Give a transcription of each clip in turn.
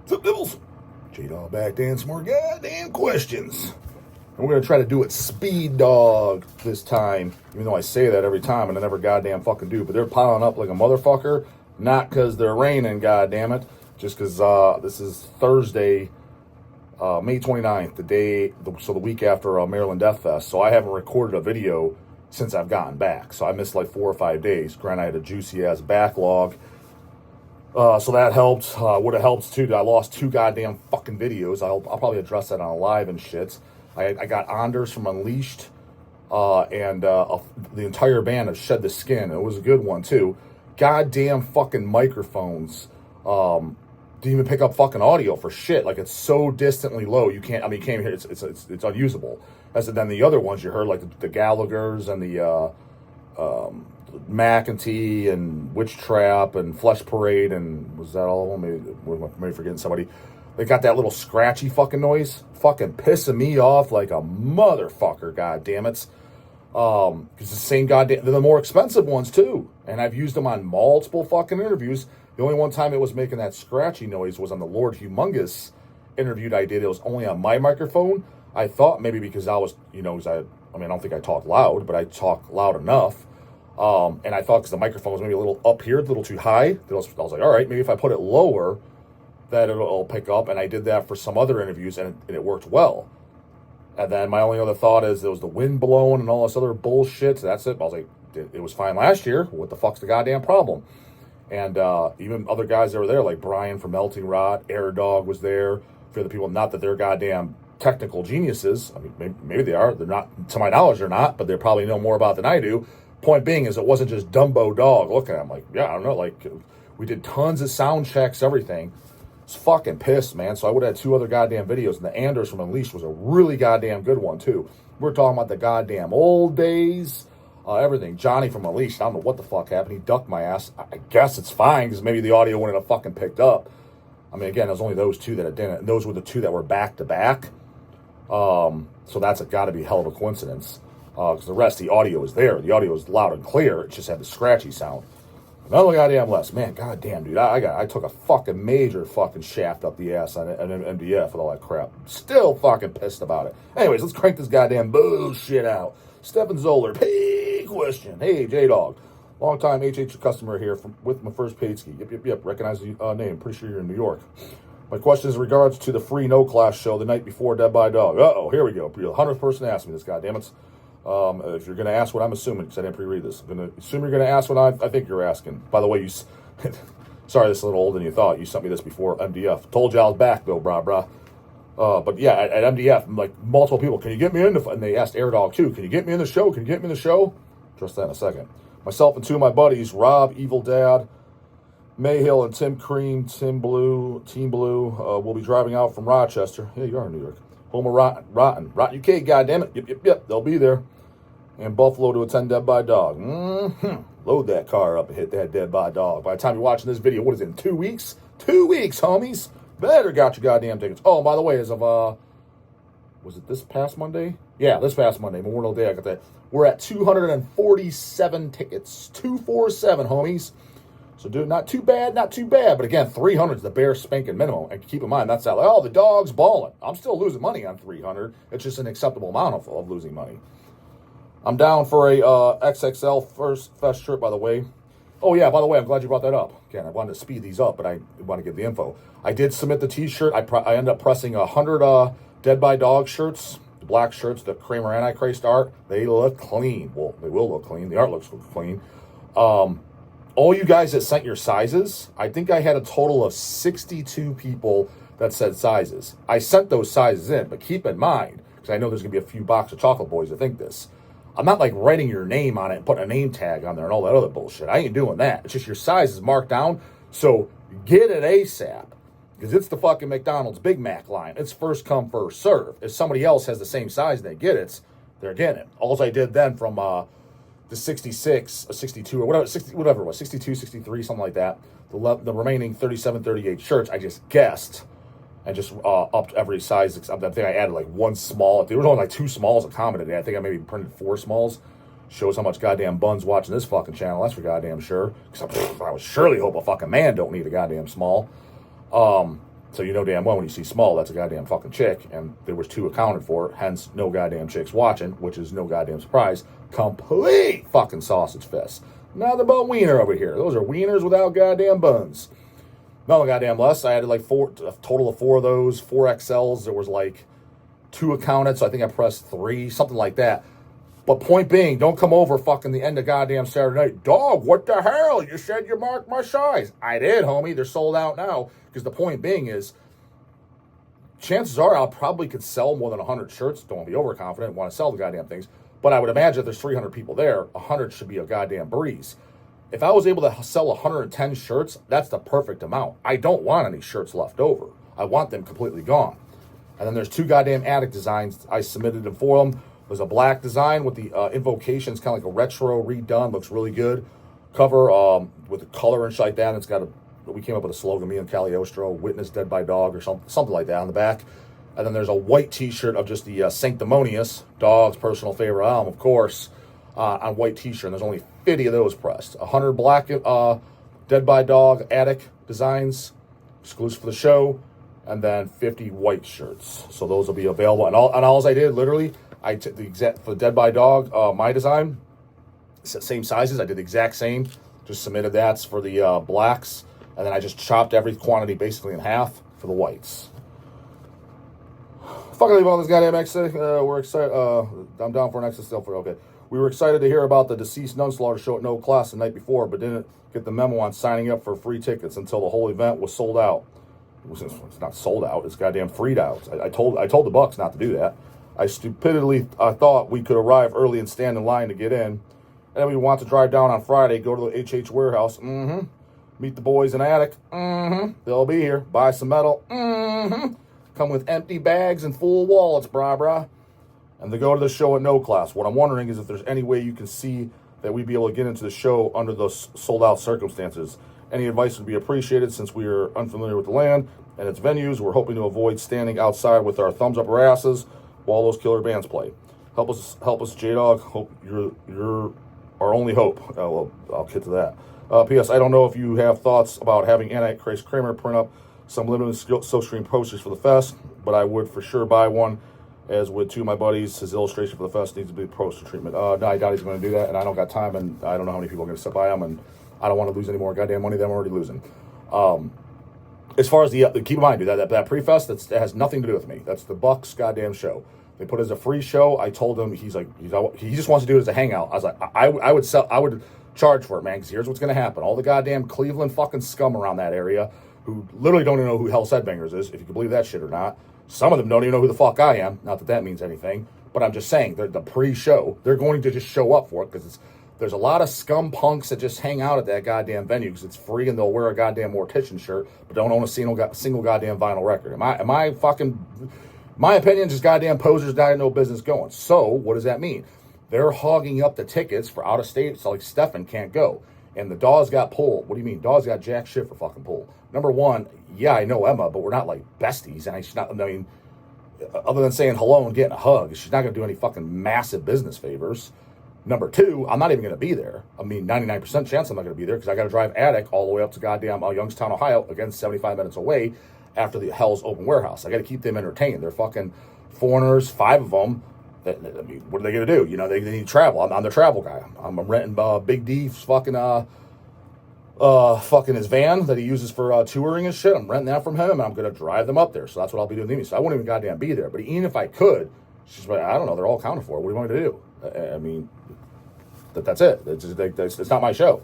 What's up, Nibbles? J-Dawg back to answer more goddamn questions. And we're going to try to do it speed dog this time, even though I say that every time and I never goddamn fucking do. But they're piling up like a motherfucker, not because they're raining, goddammit, just because this is Thursday, May 29th, the week after Maryland Death Fest. So I haven't recorded a video since I've gotten back. So I missed like 4 or 5 days. Granted, I had a juicy-ass backlog. So that helped. Would have helped too. I lost 2 goddamn fucking videos. I'll probably address that on a live and shit. I got Anders from Unleashed, and the entire band of Shed the Skin. It was a good one too. Goddamn fucking microphones. Didn't even pick up fucking audio for shit. Like, it's so distantly low, you can't hear it. It's unusable. As then the other ones you heard, like the Gallaghers and the McEntee and Witch Trap and Flesh Parade, and was that all of them? Maybe forgetting somebody. They got that little scratchy fucking noise, fucking pissing me off like a motherfucker. God damn it! Because the same goddamn, they're the more expensive ones too, and I've used them on multiple fucking interviews. The only one time it was making that scratchy noise was on the Lord Humongous interview that I did. It was only on my microphone. I thought maybe because I was, I don't think I talk loud, but I talk loud enough. And I thought because the microphone was maybe a little up here, a little too high, I was like, all right, maybe if I put it lower, that it'll pick up. And I did that for some other interviews, and it worked well. And then my only other thought is there was the wind blowing and all this other bullshit. So that's it. I was like, it was fine last year. What the fuck's the goddamn problem? And even other guys that were there, like Brian from Melting Rot, Dawg was there. For the people, not that they're goddamn technical geniuses. I mean, maybe they are. They're not, to my knowledge, they're not, but they probably know more about than I do. Point being is it wasn't just Dumbo Dawg looking at him like, yeah, I don't know, like, we did tons of sound checks, everything. I was fucking pissed, man. So I would have had 2 other goddamn videos, and the Anders from Unleashed was a really goddamn good one, too. We're talking about the goddamn old days, everything. Johnny from Unleashed, I don't know what the fuck happened. He ducked my ass. I guess it's fine, because maybe the audio wouldn't have fucking picked up. I mean, again, it was only those 2 that it didn't, and those were the 2 that were back-to-back. So that's got to be a hell of a coincidence. Because the rest, the audio is there. The audio is loud and clear. It just had the scratchy sound. Another goddamn less. Man, goddamn, dude. I took a fucking major fucking shaft up the ass on MDF with all that crap. Still fucking pissed about it. Anyways, let's crank this goddamn bullshit out. Stephen Zoller, paid question. Hey, J-Dawg. Long time HH customer here with my first paid ski. Yep. Recognize the name. Pretty sure you're in New York. My question is in regards to the free No Class show the night before Dead by Dawg. Uh-oh, here we go. The 100th person asked me this, goddammit. If you're going to ask what I'm assuming, because I didn't pre-read this, I'm going to assume you're going to ask what I think you're asking. By the way, sorry, this is a little older than you thought. You sent me this before MDF. Told you I was back, though, brah. But yeah, at MDF, like, multiple people, can you get me in? And they asked Dawg, too, can you get me in the show? Address that in a second. Myself and 2 of my buddies, Rob, Evil Dad, Mayhill, and Tim Cream, Team Blue, will be driving out from Rochester. Yeah, you are in New York. Home of Rotten UK, goddammit. Yep, they'll be there. And Buffalo to attend Dead by Dawg. Load that car up and hit that Dead by Dawg. By the time you're watching this video, what is it, in 2 weeks? 2 weeks, homies. Better got your goddamn tickets. Oh, by the way, as of, was it this past Monday? Yeah, this past Monday, Memorial Day, I got that. We're at 247 tickets. 247, homies. So, dude, not too bad. But again, 300 is the bare spanking minimum. And keep in mind, that's not like, oh, the Dawg's balling. I'm still losing money on 300. It's just an acceptable amount of losing money. I'm down for a XXL first fest trip, by the way. Oh, yeah, by the way, I'm glad you brought that up. Again, I wanted to speed these up, but I want to give the info. I did submit the T-shirt. I ended up pressing 100 Dead by Dawg shirts, the black shirts, the Kramer Antichrist art. They look clean. Well, they will look clean. The art looks clean. All you guys that sent your sizes, I think I had a total of 62 people that said sizes. I sent those sizes in, but keep in mind, because I know there's going to be a few box of chocolate boys that think this. I'm not like writing your name on it and putting a name tag on there and all that other bullshit. I ain't doing that. It's just your size is marked down, so get it ASAP. Because it's the fucking McDonald's Big Mac line. It's first come, first serve. If somebody else has the same size and they get it, they're getting it. All I did then from the 66, 62, or whatever it was, 62, 63, something like that. The remaining 37, 38 shirts, I just guessed and just upped every size. I think I added like 1 small. There was only like 2 smalls accommodated. I think I maybe printed 4 smalls. Shows how much goddamn buns watching this fucking channel. That's for goddamn sure. Because I would surely hope a fucking man don't need a goddamn small. So you know damn well when you see small, that's a goddamn fucking chick, and there was 2 accounted for, hence no goddamn chicks watching, which is no goddamn surprise. Complete fucking sausage fest. Nothing but wiener over here. Those are wieners without goddamn buns. No goddamn less. I had like a total of 4 of those, 4 XLs. There was like 2 accounted, so I think I pressed 3, something like that. But point being, don't come over fucking the end of goddamn Saturday night. Dog, what the hell? You said you marked my size. I did, homie. They're sold out now. Because the point being is, chances are I probably could sell more than 100 shirts. Don't want to be overconfident. Want to sell the goddamn things. But I would imagine if there's 300 people there, 100 should be a goddamn breeze. If I was able to sell 110 shirts, that's the perfect amount. I don't want any shirts left over. I want them completely gone. And then there's 2 goddamn attic designs. I submitted them for them. There's a black design with the invocations, kind of like a retro redone. Looks really good. Cover with the color and shit like that. And it's got we came up with a slogan, me and Cagliostro, witness dead by dog or something like that on the back. And then there's a white t-shirt of just the Sanctimonious, Dog's personal favorite album, of course, on white t-shirt. And there's only 50 of those pressed. 100 black dead by dog attic designs, exclusive for the show. And then 50 white shirts. So those will be available. And all I did, literally, I took the exact, for the Dead by Dog, my design, same sizes. I did the exact same. Just submitted that for the blacks. And then I just chopped every quantity basically in half for the whites. Fucking leave all this goddamn exit. We're excited. I'm down for an exit still for okay. We were excited to hear about the deceased Nunslaughter show at no class the night before, but didn't get the memo on signing up for free tickets until the whole event was sold out. It's not sold out. It's goddamn freed out. I told the Bucks not to do that. I stupidly thought we could arrive early and stand in line to get in. And then we want to drive down on Friday, go to the HH warehouse. Meet the boys in the attic. They'll be here. Buy some metal. Come with empty bags and full wallets, brah. And to go to the show at no class. What I'm wondering is if there's any way you can see that we'd be able to get into the show under those sold out circumstances. Any advice would be appreciated since we are unfamiliar with the land and its venues. We're hoping to avoid standing outside with our thumbs up our asses while those killer bands play. Help us, J-Dog. Hope you're our only hope. Well, I'll get to that. P.S. I don't know if you have thoughts about having Antichrist Kramer print up some limited silkscreen posters for the fest, but I would for sure buy one, as would 2 of my buddies. His illustration for the fest needs to be poster treatment. No, I doubt he's going to do that, and I don't got time, and I don't know how many people are going to sit by him, and I don't want to lose any more goddamn money than I'm already losing. As far as the keep in mind, dude, that pre-fest, that has nothing to do with me. That's the Bucks goddamn show. They put it as a free show. I told him he just wants to do it as a hangout. I was like, I would charge for it, man, because here's what's going to happen. All the goddamn Cleveland fucking scum around that area who literally don't even know who Hell's Headbangers is, if you can believe that shit or not. Some of them don't even know who the fuck I am. Not that that means anything, but I'm just saying, the pre-show, they're going to just show up for it because there's a lot of scum punks that just hang out at that goddamn venue because it's free and they'll wear a goddamn Mortician shirt but don't own a single goddamn vinyl record. My opinion, just goddamn posers got no business going. So what does that mean? They're hogging up the tickets for out of state, so like Stefan can't go. And the Dawg's got pulled. What do you mean? Dawg's got jack shit for fucking pull. Number one, yeah, I know Emma, but we're not like besties. And she's not, I mean, other than saying hello and getting a hug, she's not going to do any fucking massive business favors. Number two, I'm not even going to be there. I mean, 99% chance I'm not going to be there because I got to drive attic all the way up to goddamn Youngstown, Ohio, again, 75 minutes away after the Hell's Open Warehouse. I got to keep them entertained. They're fucking foreigners, 5 of them. I mean, what are they going to do? You know, they need travel. I'm the travel guy. I'm renting Big D's fucking his van that he uses for touring and shit. I'm renting that from him, and I'm going to drive them up there. So that's what I'll be doing. So I won't even goddamn be there. But even if I could, she's like, I don't know. They're all accounted for. What do you want me to do? I mean, that's it. It's not my show.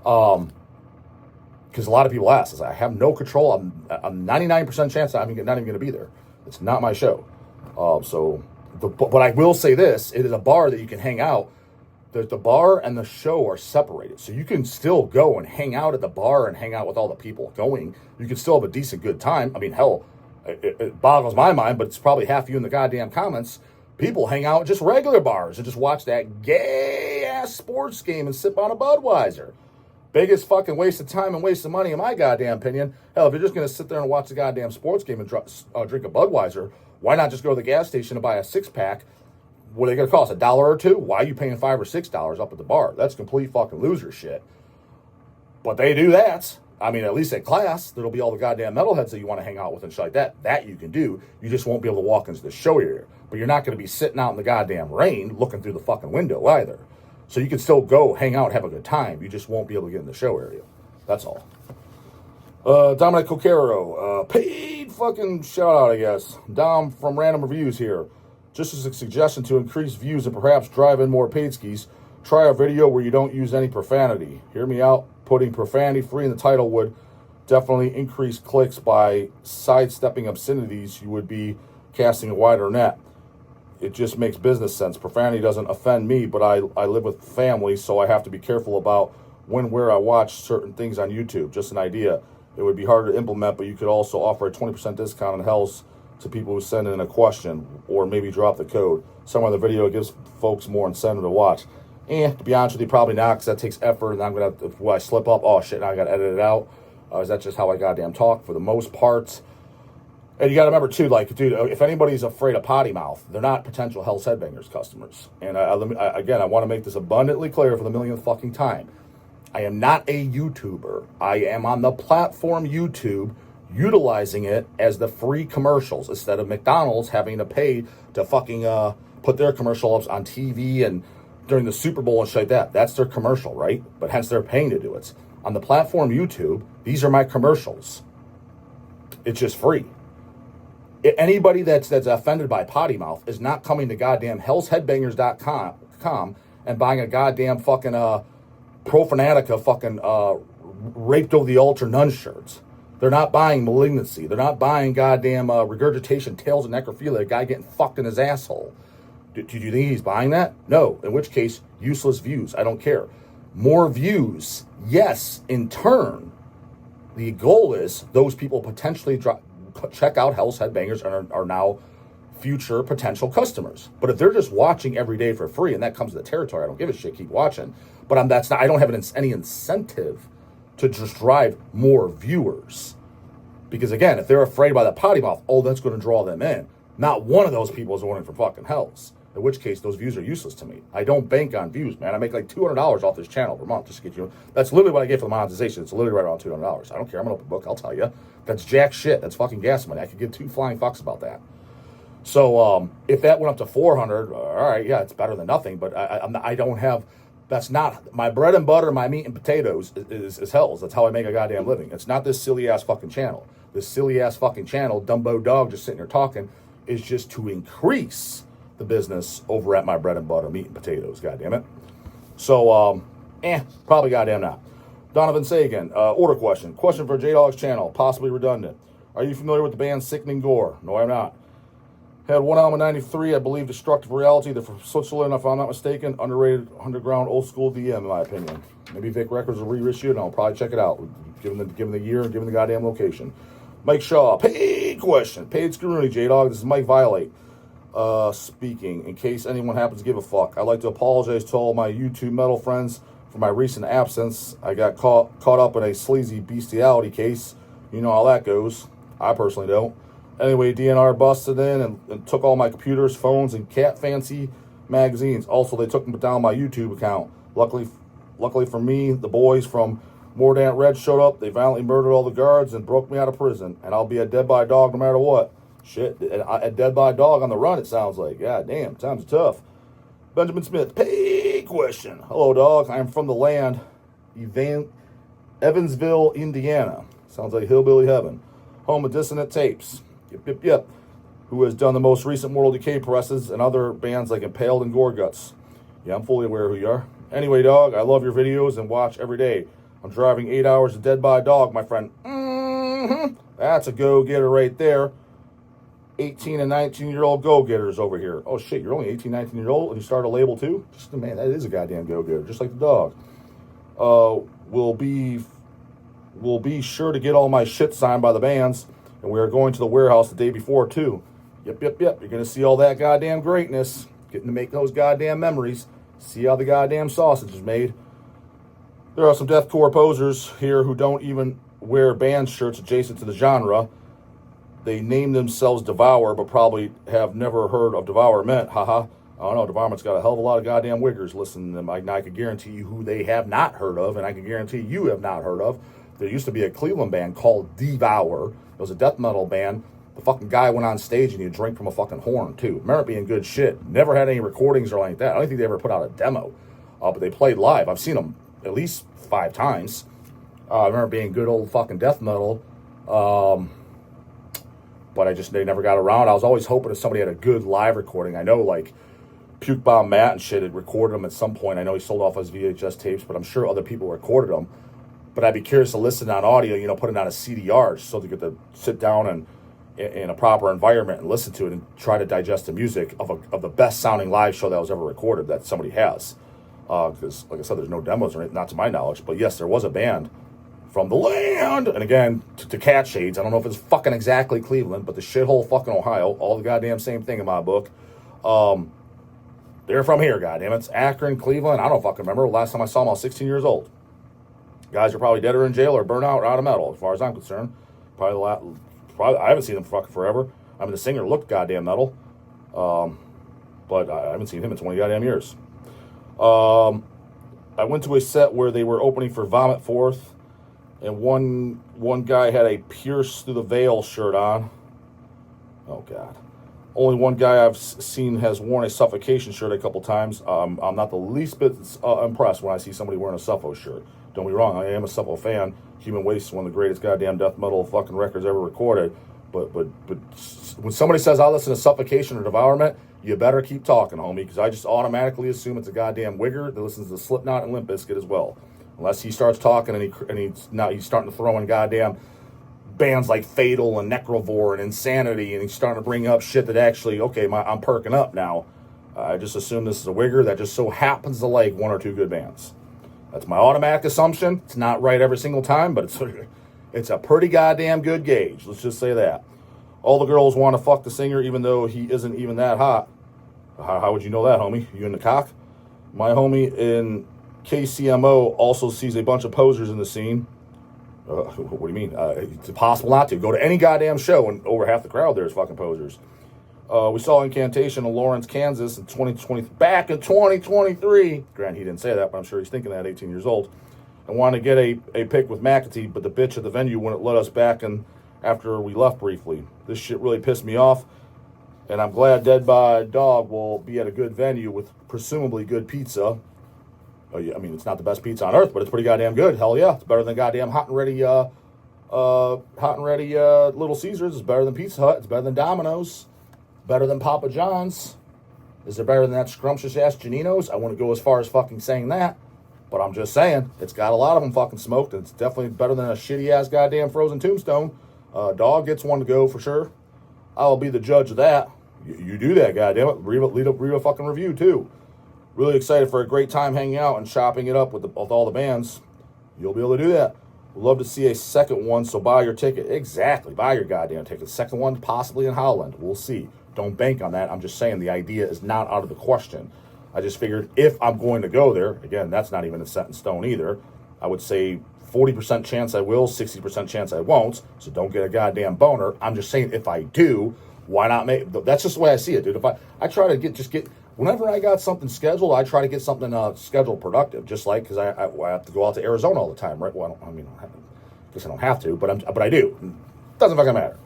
Because a lot of people ask. I have no control. I'm 99% chance I'm not even going to be there. It's not my show. But I will say this. It is a bar that you can hang out. The bar and the show are separated. So you can still go and hang out at the bar and hang out with all the people going. You can still have a decent good time. I mean, hell, it boggles my mind, but it's probably half you in the goddamn comments. People hang out at just regular bars and just watch that gay-ass sports game and sip on a Budweiser. Biggest fucking waste of time and waste of money in my goddamn opinion. Hell, if you're just going to sit there and watch the goddamn sports game and drink a Budweiser, why not just go to the gas station and buy a 6-pack? What are they going to cost, $1 or $2? Why are you paying $5 or $6 up at the bar? That's complete fucking loser shit. But they do that. I mean, at least at class, there'll be all the goddamn metalheads that you want to hang out with and shit like that. That you can do. You just won't be able to walk into the show area. But you're not going to be sitting out in the goddamn rain looking through the fucking window either. So you can still go hang out, have a good time. You just won't be able to get in the show area. That's all. Dominic Cocaro, paid fucking shout out, I guess. Dom from Random Reviews here. Just as a suggestion to increase views and perhaps drive in more paid skis, try a video where you don't use any profanity. Hear me out. Putting profanity free in the title would definitely increase clicks. By sidestepping obscenities, you would be casting a wider net. It just makes business sense. Profanity doesn't offend me, but I live with family, so I have to be careful about where I watch certain things on YouTube. Just an idea. It would be harder to implement, but you could also offer a 20% discount on Hells to people who send in a question, or maybe drop the code. Somewhere in the video gives folks more incentive to watch. To be honest with you, probably not, because that takes effort, and I'm going to, if I slip up, oh shit, now I got to edit it out. Is that just how I goddamn talk for the most part? And you got to remember, too, like, dude, if anybody's afraid of potty mouth, they're not potential Hell's Headbangers customers. And again, I want to make this abundantly clear for the millionth fucking time. I am not a YouTuber. I am on the platform YouTube, utilizing it as the free commercials instead of McDonald's having to pay to fucking put their commercial ups on TV and during the Super Bowl and shit like that. That's their commercial, right? But hence they're paying to do it. On the platform YouTube, these are my commercials. It's just free. Anybody that's offended by potty mouth is not coming to goddamn hellsheadbangers.com and buying a goddamn fucking Pro Fanatica fucking raped over the altar nun shirts. They're not buying Malignancy. They're not buying goddamn Regurgitation, Tales of Necrophilia, a guy getting fucked in his asshole. Do you think he's buying that? No. In which case, useless views. I don't care. More views, yes. In turn, the goal is those people potentially check out Hell's Headbangers and are now future potential customers. But if they're just watching every day for free, and that comes with the territory, I don't give a shit. Keep watching. But I don't have any incentive to just drive more viewers. Because again, if they're afraid by the potty mouth, that's going to draw them in. Not one of those people is ordering for fucking Hells. In which case, those views are useless to me. I don't bank on views, man. I make like $200 off this channel per month just to get you. That's literally what I get for the monetization. It's literally right around $200. I don't care. I'm an open book. I'll tell you. That's jack shit. That's fucking gas money. I could give two flying fucks about that. So if that went up to 400, all right, yeah, it's better than nothing. But I don't have. That's not my bread and butter. My meat and potatoes is Hells. That's how I make a goddamn living. It's not this silly ass fucking channel. This silly ass fucking channel, Dumbo Dog, just sitting here talking, is just to increase the business over at my bread and butter, meat and potatoes, goddamn it. So, probably goddamn not. Donovan Sagan, order question. Question for J-Dog's channel, possibly redundant. Are you familiar with the band Sickening Gore? No, I'm not. Had one album in 93, I believe Destructive Reality. They're from Switzerland, if I'm not mistaken. Underrated, underground, old school DM, in my opinion. Maybe Vic Records will reissue it, and I'll probably check it out. Given the year and given the goddamn location. Mike Shaw, paid question. Paid Screwy, J-Dog. This is Mike Violate. Speaking, in case anyone happens to give a fuck, I'd like to apologize to all my YouTube metal friends for my recent absence. I got caught up in a sleazy bestiality case. You know how that goes. I personally don't. Anyway, DNR busted in and took all my computers, phones, and cat fancy magazines. Also, they took down my YouTube account. Luckily for me, the boys from Mordant Red showed up. They violently murdered all the guards and broke me out of prison. And I'll be a dead by dog no matter what. Shit, a dead by dog on the run, it sounds like. God damn, times are tough. Benjamin Smith, pay question. Hello, dog. I am from the land, Evansville, Indiana. Sounds like hillbilly heaven. Home of Dissonant Tapes. Yep. Who has done the most recent Mortal Decay presses and other bands like Impaled and Gore Guts. Yeah, I'm fully aware who you are. Anyway, dog, I love your videos and watch every day. I'm driving 8 hours to Dead by Dog, my friend. That's a go-getter right there. 18 and 19-year-old go-getters over here. Oh, shit, you're only 18, 19-year-old and you start a label, too? Man, that is a goddamn go-getter, just like the dog. We'll be sure to get all my shit signed by the bands, and we are going to the warehouse the day before, too. Yep. You're going to see all that goddamn greatness. Getting to make those goddamn memories. See how the goddamn sausage is made. There are some deathcore posers here who don't even wear band shirts adjacent to the genre. They name themselves Devour, but probably have never heard of Devourment. Haha. I don't know. Devourment's got a hell of a lot of goddamn wiggers listening to them. I can guarantee you who they have not heard of, and I can guarantee you have not heard of. There used to be a Cleveland band called Devour. It was a death metal band. The fucking guy went on stage and you drink from a fucking horn, too. Remember it being good shit. Never had any recordings or like that. I don't think they ever put out a demo. But they played live. I've seen them at least 5 times. I remember being good old fucking death metal. But they never got around. I was always hoping if somebody had a good live recording. I know, like, Puke Bomb Matt and shit had recorded them at some point. I know he sold off his VHS tapes, but I'm sure other people recorded them. But I'd be curious to listen on audio, put it on a CDR so they get to sit down and in a proper environment and listen to it and try to digest the music of the best sounding live show that was ever recorded that somebody has. Because, like I said, there's no demos or anything, not to my knowledge. But yes, there was a band from the land. And again, to Cat Shades, I don't know if it's fucking exactly Cleveland, but the shithole fucking Ohio, all the goddamn same thing in my book. They're from here, goddamn it. It's Akron, Cleveland. I don't fucking remember. Last time I saw them, I was 16 years old. Guys are probably dead or in jail or burnt out or out of metal, as far as I'm concerned. Probably I haven't seen them fucking forever. I mean, the singer looked goddamn metal. But I haven't seen him in 20 goddamn years. I went to a set where they were opening for Vomit Forth, and one guy had a Pierce Through the Veil shirt on. Oh, God. Only one guy I've seen has worn a Suffocation shirt a couple times. I'm not the least bit impressed when I see somebody wearing a Suffo shirt. Don't be wrong, I am a Suffo fan. Human Waste is one of the greatest goddamn death metal fucking records ever recorded. But when somebody says I'll listen to Suffocation or Devourment, you better keep talking, homie, because I just automatically assume it's a goddamn wigger that listens to Slipknot and Limp Bizkit as well. Unless he starts talking and he's starting to throw in goddamn bands like Fatal and Necrovore and Insanity, and he's starting to bring up shit that actually, okay, I'm perking up now. I just assume this is a wigger that just so happens to like 1 or 2 good bands. That's my automatic assumption. It's not right every single time, but it's a pretty goddamn good gauge. Let's just say that. All the girls want to fuck the singer even though he isn't even that hot. How would you know that, homie? You in the cock? My homie in KCMO also sees a bunch of posers in the scene. What do you mean? It's impossible not to. Go to any goddamn show and over half the crowd there is fucking posers. We saw Incantation in Lawrence, Kansas back in 2023. Granted, he didn't say that, but I'm sure he's thinking that 18 years old. I wanted to get a pic with McAtee, but the bitch at the venue wouldn't let us back in after we left briefly. This shit really pissed me off, and I'm glad Dead by Dawg will be at a good venue with presumably good pizza. I mean, it's not the best pizza on earth, but it's pretty goddamn good. Hell yeah. It's better than goddamn hot and ready Little Caesars. It's better than Pizza Hut. It's better than Domino's. Better than Papa John's. Is it better than that scrumptious ass Janino's? I wouldn't go as far as fucking saying that, but I'm just saying it's got a lot of them fucking smoked, and it's definitely better than a shitty ass goddamn frozen tombstone. Dawg gets one to go for sure. I'll be the judge of that. You do that, goddammit. Read a fucking review too. Really excited for a great time hanging out and chopping it up with all the bands. You'll be able to do that. Would love to see a second one, so buy your ticket. Exactly, buy your goddamn ticket. Second one, possibly in Holland. We'll see. Don't bank on that. I'm just saying the idea is not out of the question. I just figured if I'm going to go there, again, that's not even set in stone either. I would say 40% chance I will, 60% chance I won't. So don't get a goddamn boner. I'm just saying if I do, why not make? That's just the way I see it, dude. If I try to get. Whenever I got something scheduled, I try to get something scheduled productive. Just like because I have to go out to Arizona all the time, right? Well, I guess I don't have to, but I do. Doesn't fucking matter.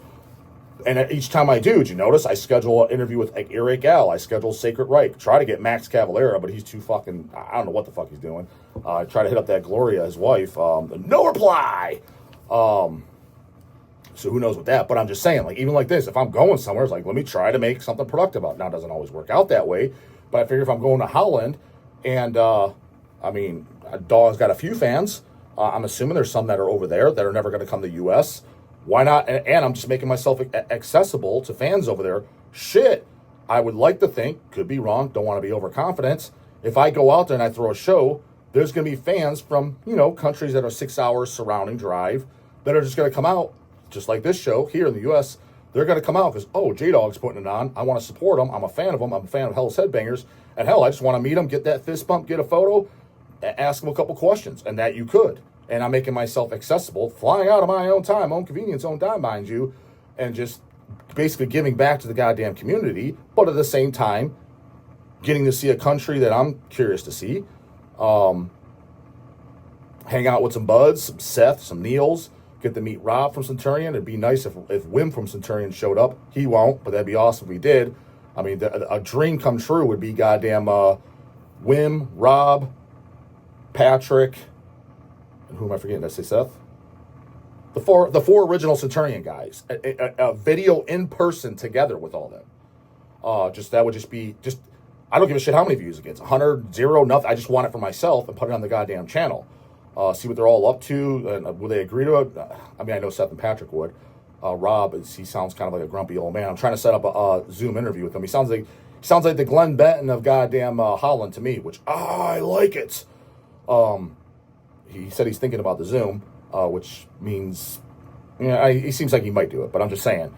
And each time I do, did you notice? I schedule an interview with like, Eric Al. I schedule Sacred Reich. Try to get Max Cavalera, but he's too fucking. I don't know what the fuck he's doing. I try to hit up that Gloria, his wife. No reply. So who knows with that? But I'm just saying, like, even like this, if I'm going somewhere, it's like, let me try to make something productive out. Now, it doesn't always work out that way, but I figure if I'm going to Holland, and, Dawg's got a few fans. I'm assuming there's some that are over there that are never going to come to the U.S. Why not? And I'm just making myself accessible to fans over there. Shit, I would like to think, could be wrong, don't want to be overconfident. If I go out there and I throw a show, there's going to be fans from, countries that are 6 hours surrounding drive that are just going to come out. Just like this show here in the U.S., they're going to come out because, J-Dog's putting it on. I want to support them. I'm a fan of them. I'm a fan of Hell's Headbangers. And hell, I just want to meet them, get that fist bump, get a photo, ask them a couple questions. And that you could. And I'm making myself accessible, flying out of my own time, own convenience, own dime, mind you, and just basically giving back to the goddamn community, but at the same time, getting to see a country that I'm curious to see. hang out with some buds, some Seth, some Neils, get to meet Rob from Centurion. It'd be nice if Wim from Centurion showed up. He won't, but that'd be awesome if he did. I mean, a dream come true would be goddamn Wim, Rob, Patrick, and who am I forgetting? Did I say Seth? The four original Centurion guys. A video in person together with all them. That would just be I don't give a shit how many views it gets. 100, 0, nothing. I just want it for myself and put it on the goddamn channel. See what they're all up to, and will they agree to it? I mean, I know Seth and Patrick would. Rob, he sounds kind of like a grumpy old man. I'm trying to set up a Zoom interview with him. He sounds like the Glenn Benton of goddamn Holland to me, which I like it. He said he's thinking about the Zoom, which means, he seems like he might do it, but I'm just saying.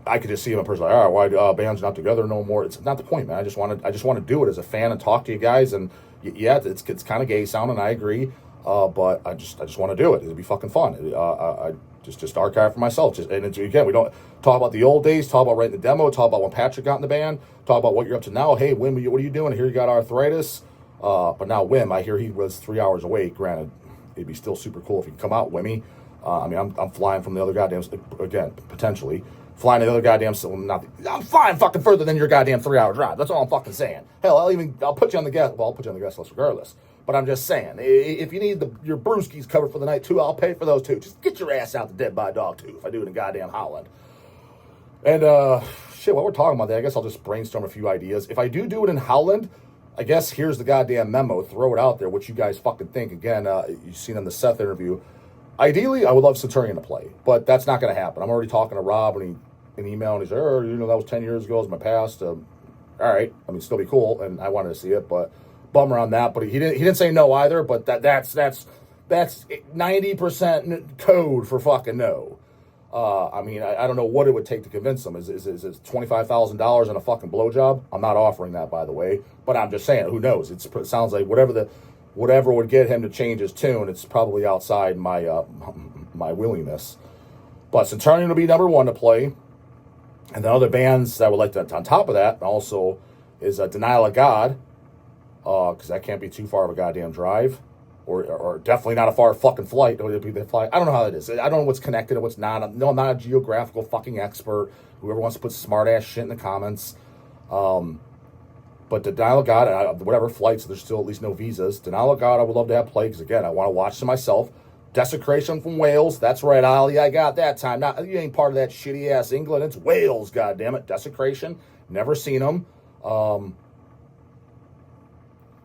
I could just see him in person, like, all right, why band's not together no more? It's not the point, man. I just want to do it as a fan and talk to you guys, and yeah, it's kind of gay sounding, I agree, but I just want to do it. It'd be fucking fun. I just archive for myself. Again, we don't talk about the old days, talk about writing the demo, talk about when Patrick got in the band, talk about what you're up to now. Hey, Wim, what are you doing? I hear you got arthritis. But now Wim, I hear he was 3 hours away. Granted, it'd be still super cool if he could come out, Wimmy. I mean, I'm flying from the other goddamn, again, potentially. Flying to the other goddamn, I'm flying fucking further than your goddamn 3 hour drive. That's all I'm fucking saying. Hell, I'll put you on the guest, well, I'll put you on the guest list regardless. But I'm just saying, if you need your brewskis covered for the night too, I'll pay for those too. Just get your ass out to Dead by Dog too, if I do it in goddamn Holland. And, while we're talking about that, I guess I'll just brainstorm a few ideas. If I do it in Holland, I guess here's the goddamn memo. Throw it out there, what you guys fucking think. Again, you've seen in the Seth interview. Ideally, I would love Centurion to play, but that's not going to happen. I'm already talking to Rob and an email, and he's like, that was 10 years ago, it was my past. All right, I mean, still be cool, and I wanted to see it, but bummer on that. But he didn't say no either. But that's 90% code for fucking no. I mean, I don't know what it would take to convince him. Is it $25,000 and a fucking blowjob? I'm not offering that, by the way. But I'm just saying, who knows? It sounds like whatever would get him to change his tune, it's probably outside my willingness. But Centurion will be number one to play. And the other bands that I would like to, on top of that, also is Denial of God, because that can't be too far of a goddamn drive, or definitely not a far fucking flight. I don't know how that is. I don't know what's connected and what's not. I'm not a geographical fucking expert. Whoever wants to put smart ass shit in the comments. But Denial of God, whatever flights, there's still at least no visas. Denial of God, I would love to have play, because again, I want to watch them myself. Desecration from Wales. That's right, Ollie. I got that time. You ain't part of that shitty ass England. It's Wales, goddammit. Desecration. Never seen them.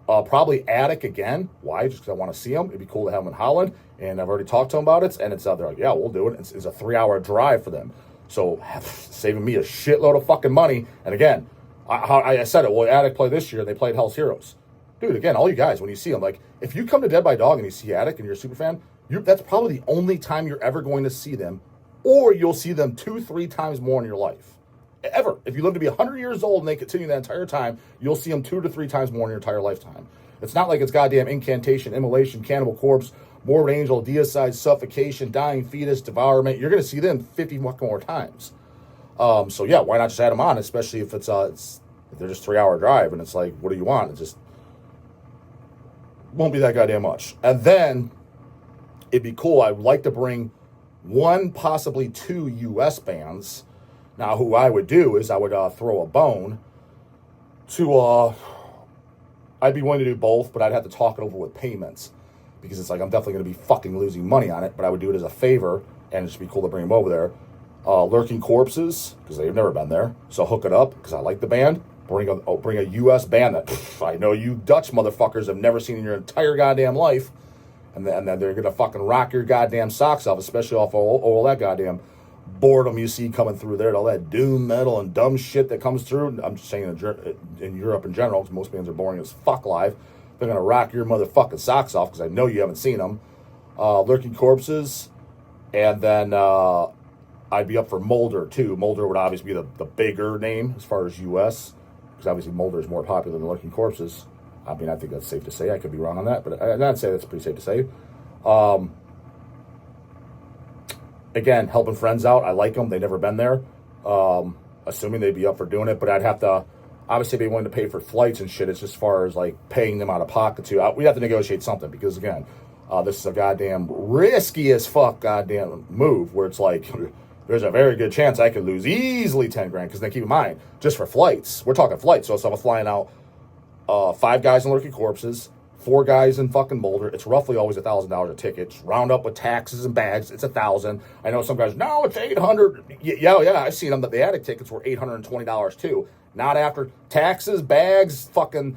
Probably Attic again. Why? Just because I want to see them. It'd be cool to have them in Holland. And I've already talked to them about it. And it's out there like, yeah, we'll do it. It's a 3 hour drive for them. So saving me a shitload of fucking money. And again, I said it. Well, Attic played this year. They played Hell's Heroes. Dude, again, all you guys, when you see them, like, if you come to Dead by Dog and you see Attic and you're a super fan, that's probably the only time you're ever going to see them, or you'll see them 2-3 times more in your life. Ever. If you live to be 100 years old and they continue that entire time, you'll see them 2 to 3 times more in your entire lifetime. It's not like it's goddamn Incantation, Immolation, Cannibal Corpse, Morbid Angel, Deicide, Suffocation, Dying Fetus, Devourment. You're going to see them 50 more times. So yeah, why not just add them on, especially if if they're just 3 hour drive and it's like, what do you want? It just won't be that goddamn much. And then it'd be cool. I'd like to bring 1, possibly 2 U.S. bands. Now, who I would do is I would throw a bone to, I'd be willing to do both, but I'd have to talk it over with payments, because it's like I'm definitely going to be fucking losing money on it, but I would do it as a favor, and it'd just be cool to bring them over there. Lurking Corpses, because they've never been there, so hook it up, because I like the band. Bring a U.S. band that I know you Dutch motherfuckers have never seen in your entire goddamn life. And then they're going to fucking rock your goddamn socks off, especially off all that goddamn boredom you see coming through there, all that doom metal and dumb shit that comes through. I'm just saying in Europe in general, because most bands are boring as fuck live. They're going to rock your motherfucking socks off, because I know you haven't seen them. Lurking Corpses. And then I'd be up for Molder, too. Molder would obviously be the bigger name as far as U.S., because obviously Molder is more popular than Lurking Corpses. I mean, I think that's safe to say. I could be wrong on that, but I'd say that's pretty safe to say. Again, helping friends out. I like them. They've never been there. Assuming they'd be up for doing it, but I'd have to Obviously, be willing to pay for flights and shit. It's just as far as like paying them out of pocket too. We have to negotiate something because again, this is a goddamn risky as fuck goddamn move where it's like there's a very good chance I could lose easily 10 grand. Because then keep in mind, just for flights, we're talking flights. So if I'm flying out 5 guys in Lurking Corpses, 4 guys in fucking Boulder, it's roughly always $1,000 a ticket. Just round up with taxes and bags, it's $1,000. I know some guys, no, it's $800. Yeah, I've seen them that the attic tickets were $820 too. Not after taxes, bags, fucking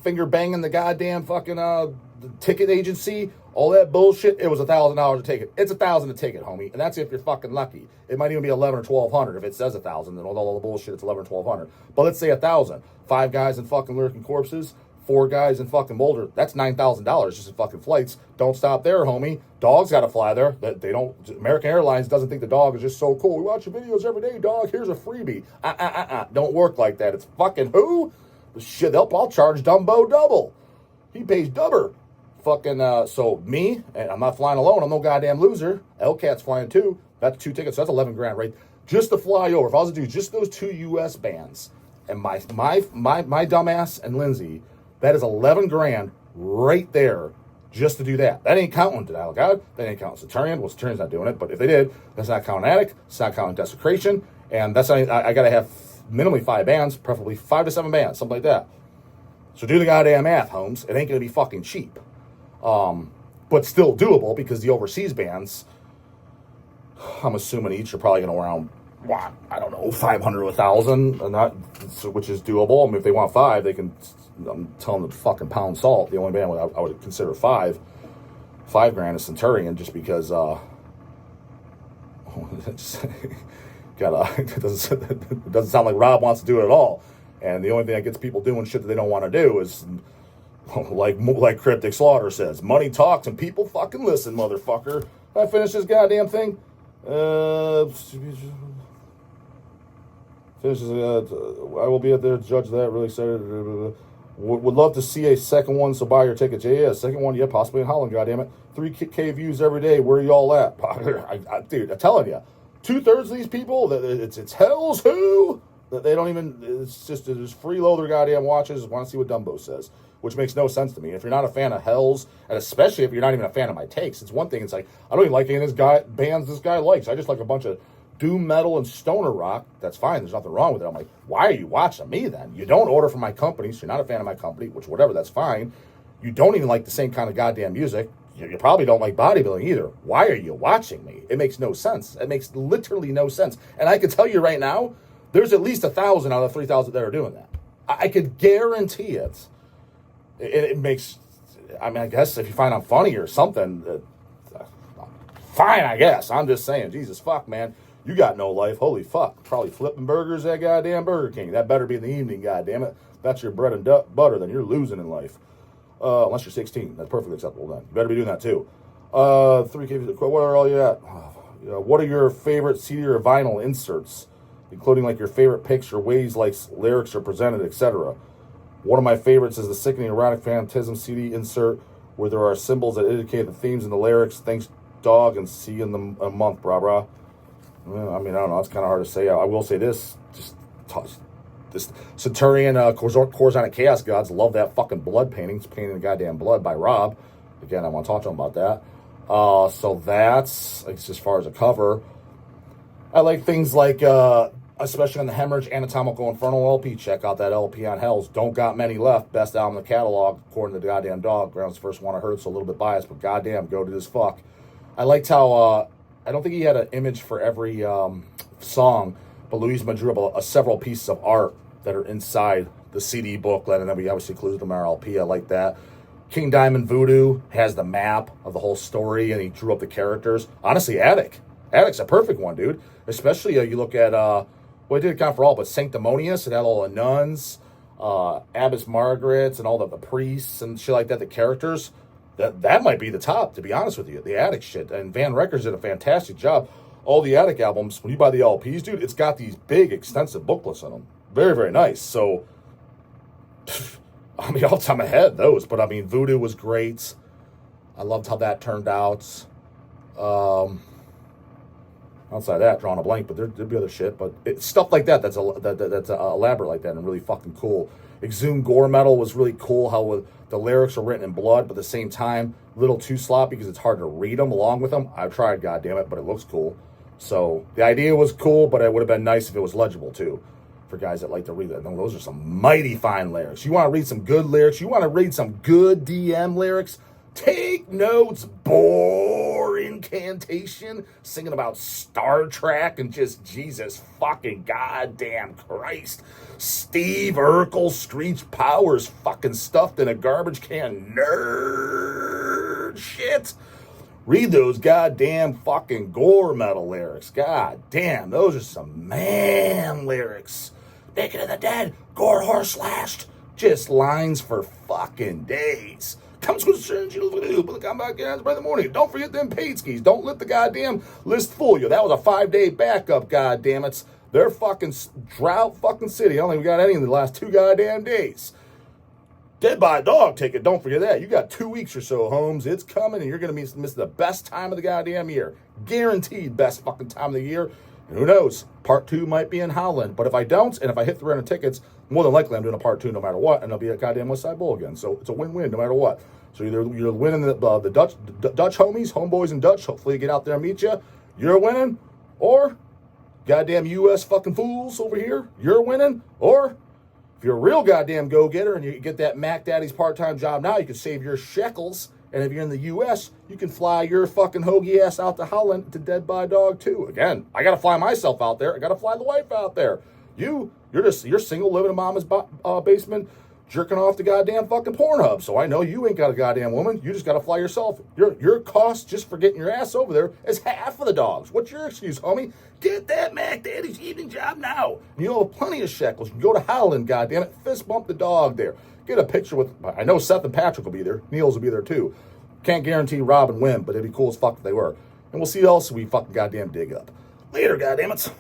finger banging the goddamn fucking the ticket agency, all that bullshit. It was $1,000 a ticket. It's $1,000 a ticket, homie, and that's if you're fucking lucky. It might even be $1,100 or $1,200 if it says $1,000. Then all the bullshit, it's $1,100 or $1,200. But let's say $1,000. 5 guys in fucking Lurking Corpses, 4 guys in fucking Boulder. That's $9,000 just in fucking flights. Don't stop there, homie. Dawg's got to fly there. They don't. American Airlines doesn't think the Dawg is just so cool. We watch your videos every day, Dawg. Here's a freebie. Don't work like that. It's fucking who? Shit, I'll charge Dumbo double. He pays double. Fucking so me, and I'm not flying alone. I'm no goddamn loser. Hellcat's flying too. That's 2 tickets. So that's 11 grand, right? Just to fly over. If I was to do just those 2 U.S. bands, and my dumbass and Lindsay. That is 11 grand right there just to do that. That ain't counting Denial of God. That ain't counting Centurion. Well, Centurion's not doing it, but if they did, that's not counting Attic. It's not counting Desecration. And that's not, I got to have minimally 5 bands, preferably 5 to 7 bands, something like that. So do the goddamn math, Holmes. It ain't going to be fucking cheap. But still doable because the overseas bands, I'm assuming each are probably going to around, I don't know, 500 to 1,000, and that, which is doable. I mean, if they want 5, they can. I'm telling them to fucking pound salt. The only band I would consider 5 grand is Centurion, just because it doesn't sound like Rob wants to do it at all. And the only thing that gets people doing shit that they don't want to do is like Cryptic Slaughter says, money talks and people fucking listen, motherfucker. I finish this goddamn thing. Finishes. I will be out there to judge that. Really excited. Would love to see a second one, so buy your tickets. Yeah, second one, yeah, possibly in Holland, goddammit. 3K views every day. Where are y'all at? Dude, I'm telling you, 2/3 of these people, it's hell's who. They don't even, it's just freeload their goddamn watches, want to see what Dumbo says, which makes no sense to me. If you're not a fan of Hell's, and especially if you're not even a fan of my takes, it's one thing, it's like, I don't even like any of this bands this guy likes. I just like a bunch of doom metal and stoner rock. That's fine. There's nothing wrong with it. I'm like, why are you watching me then? You don't order from my company, so you're not a fan of my company, which whatever, that's fine. You don't even like the same kind of goddamn music. You probably don't like bodybuilding either. Why are you watching me? It makes no sense. It makes literally no sense. And I can tell you right now, there's at least 1,000 out of 3,000 that are doing that. I could guarantee it. It makes, I mean, I guess if you find I'm funny or something, fine, I guess. I'm just saying, Jesus fuck, man. You got no life. Holy fuck. Probably flipping burgers at goddamn Burger King. That better be in the evening, goddammit. If that's your bread and butter, then you're losing in life. Unless you're 16. That's perfectly acceptable then. You better be doing that too. 3K, where are all you at? What are your favorite CD or vinyl inserts? Including like your favorite picture, ways like lyrics are presented, etc. One of my favorites is the Sickening Erotic Phantasm CD insert where there are symbols that indicate the themes and the lyrics. Thanks, Dawg, and see you in a month, brah. Well, I mean, I don't know. It's kind of hard to say. I will say this. This Centurion, Corzonic Chaos Gods, love that fucking blood painting. It's painting the goddamn blood by Rob. Again, I want to talk to him about that. So that's, as far as a cover. I like things like, especially on the Hemorrhage Anatomical Infernal LP. Check out that LP on Hells. Don't got many left. Best album in the catalog, according to the goddamn Dawg. Ground's the first one I heard, so a little bit biased, but goddamn, go to this fuck. I liked how, I don't think he had an image for every song, but Louise drew up several pieces of art that are inside the CD booklet, and then we obviously included them in our LP. I like that. King Diamond Voodoo has the map of the whole story, and he drew up the characters. Honestly, Attic's a perfect one, dude. Especially you look at, well, I did count for all, but Sanctimonious, it had all the nuns, Abbess Margaret's, and all the priests and shit like that, the characters. That might be the top, to be honest with you, the Attic shit. And Van Records did a fantastic job. All the Attic albums, when you buy the LPs, dude, it's got these big, extensive booklets in them. Very, very nice. So, I mean, off the top of my head, those. But, I mean, Voodoo was great. I loved how that turned out. Outside of that, drawing a blank, but there'd be other shit. But stuff like that, that's elaborate like that and really fucking cool. Exhumed Gore Metal was really cool, how the lyrics are written in blood, but at the same time, a little too sloppy because it's hard to read them along with them. I've tried, goddammit, but it looks cool. So the idea was cool, but it would have been nice if it was legible too, for guys that like to read that. No, those are some mighty fine lyrics. You want to read some good lyrics? You want to read some good DM lyrics? Take notes, Bore Incantation, singing about Star Trek and just Jesus fucking goddamn Christ. Steve Urkel, Screech Powers, fucking stuffed in a garbage can nerd shit. Read those goddamn fucking gore metal lyrics. God damn, those are some man lyrics. Naked of the Dead, gore horse slashed. Just lines for fucking days. Comes with surgery, but the combat guys by the morning. Don't forget them paid skis. Don't let the goddamn list fool you. That was a 5-day backup, goddammits. They're fucking drought fucking city. I don't think we got any in the last 2 goddamn days. Dead by a Dog ticket, don't forget that. You got 2 weeks or so, Holmes. It's coming, and you're going to miss the best time of the goddamn year. Guaranteed best fucking time of the year. And who knows? Part 2 might be in Holland. But if I don't, and if I hit 300 tickets, more than likely I'm doing a part 2 no matter what, and it'll be a goddamn West Side Bowl again. So it's a win-win no matter what. So either you're winning the Dutch homies, homeboys and Dutch. Hopefully you get out there and meet you. You're winning. Or goddamn U.S. fucking fools over here. You're winning. Or if you're a real goddamn go-getter and you get that Mac Daddy's part-time job now, you can save your shekels. And if you're in the U.S., you can fly your fucking hoagie ass out to Holland to Dead by Dog too. Again, I got to fly myself out there. I got to fly the wife out there. You're single, living in mama's basement, jerking off the goddamn fucking Pornhub. So I know you ain't got a goddamn woman. You just got to fly yourself. Your cost just for getting your ass over there is half of the dogs. What's your excuse, homie? Get that Mac Daddy's evening job now. And you'll have plenty of shekels. You can go to Holland, goddammit. Fist bump the dog there. Get a picture with, I know Seth and Patrick will be there. Niels will be there too. Can't guarantee Rob and Wim, but it'd be cool as fuck if they were. And we'll see who else we fucking goddamn dig up. Later, goddammits.